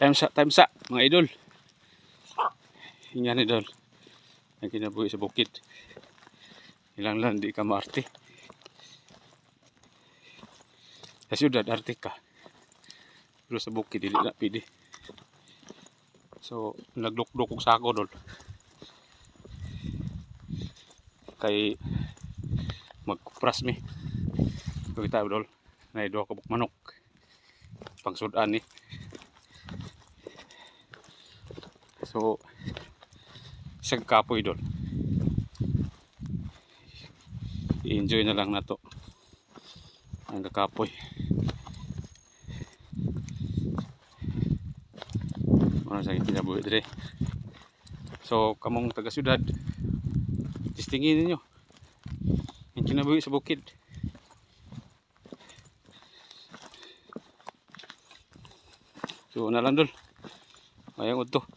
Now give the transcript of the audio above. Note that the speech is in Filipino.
Times up mga idol. Ingyan idol. Ang kinabuhi sa bukid. Ilang lang di ka maarte. Sa syudad arte ka. Pero sa bukid dili na pwede. So nagdukduk og sako dol. Kay magkupras mi. Kita dol. Na duha ka manok. Pangsudan ni. So isang kapoy dol. I-enjoy na lang nato ang kakapoy. Ano sa kinabuhi dire. So kamong taga syudad, tistingin ninyo ang kinabuhi sa bukid. So na lang dol. Ayang udto.